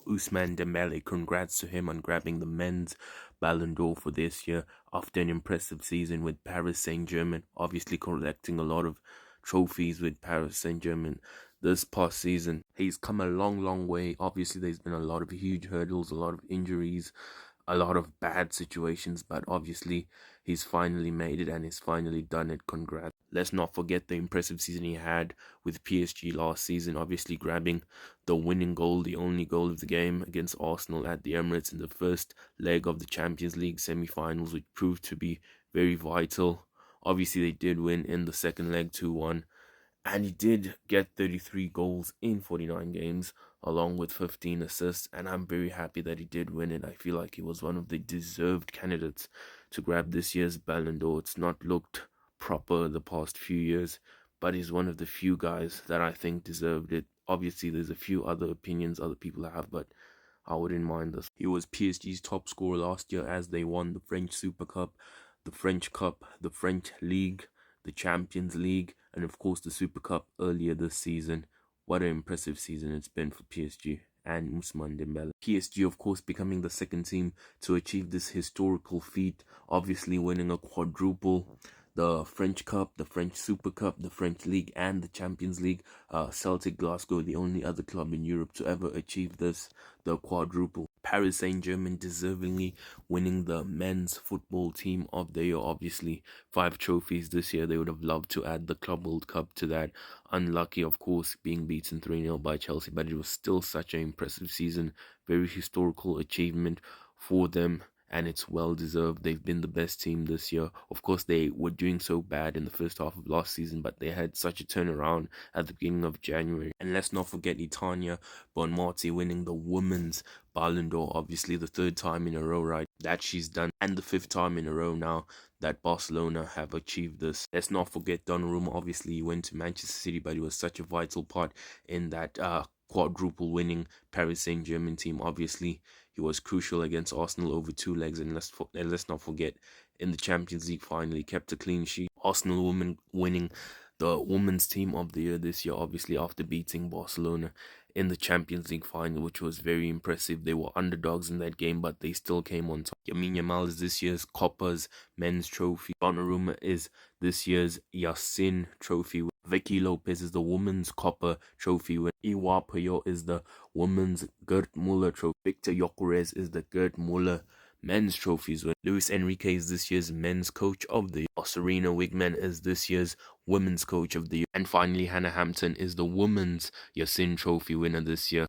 Ousmane Dembele. Congrats to him on grabbing the men's Ballon d'Or for this year after an impressive season with Paris Saint-Germain, obviously collecting a lot of trophies with Paris Saint-Germain this past season. He's come a long way. Obviously, there's been a lot of huge hurdles, a lot of injuries, a lot of bad situations, but obviously he's finally made it and he's finally done it. Congrats. Let's not forget the impressive season he had with PSG last season, obviously grabbing the winning goal, the only goal of the game against Arsenal at the Emirates in the first leg of the Champions League semi-finals, which proved to be very vital. Obviously, they did win in the second leg 2-1, and he did get 33 goals in 49 games, along with 15 assists, and I'm very happy that he did win it. I feel like he was one of the deserved candidates to grab this year's Ballon d'Or. It's not looked proper the past few years, but he's one of the few guys that I think deserved it. Obviously, there's a few other opinions other people have, but I wouldn't mind this. He was PSG's top scorer last year as they won the French Super Cup, the French Cup, the French League, the Champions League, and of course the Super Cup earlier this season. What an impressive season it's been for PSG and Ousmane Dembele. PSG, of course, becoming the second team to achieve this historical feat, obviously winning a quadruple. The French Cup, the French Super Cup, the French League, and the Champions League. Celtic Glasgow, the only other club in Europe to ever achieve this, the quadruple. Paris Saint-Germain deservingly winning the men's football team of the year. Obviously, 5 trophies this year. They would have loved to add the Club World Cup to that. Unlucky, of course, being beaten 3-0 by Chelsea, but it was still such an impressive season. Very historical achievement for them, and it's well deserved. They've been the best team this year. Of course, they were doing so bad in the first half of last season, but they had such a turnaround at the beginning of January. And let's not forget Itania Bonmati winning the women's Ballon d'Or, obviously the 3rd time in a row, right, that she's done, and the 5th time in a row now that Barcelona have achieved this. Let's not forget Donnarumma. Obviously, he went to Manchester City, but he was such a vital part in that quadruple winning Paris Saint-Germain team. Obviously, he was crucial against Arsenal over 2 legs, and let's not forget in the Champions League final, he kept a clean sheet. Arsenal women winning the women's team of the year this year, obviously after beating Barcelona in the Champions League final, which was very impressive. They were underdogs in that game, but they still came on top. Lamine Yamal is this year's Copa's men's trophy. Donnarumma is this year's Yassin trophy. Vicky Lopez is the women's Copa trophy winner. Iwa Puyo is the women's Gert Muller trophy. Victor Gyökeres is the Gert Muller men's trophies winner. Luis Enrique is this year's men's coach of the year. Serena Wigman is this year's women's coach of the year. And finally, Hannah Hampton is the women's Yassin trophy winner this year.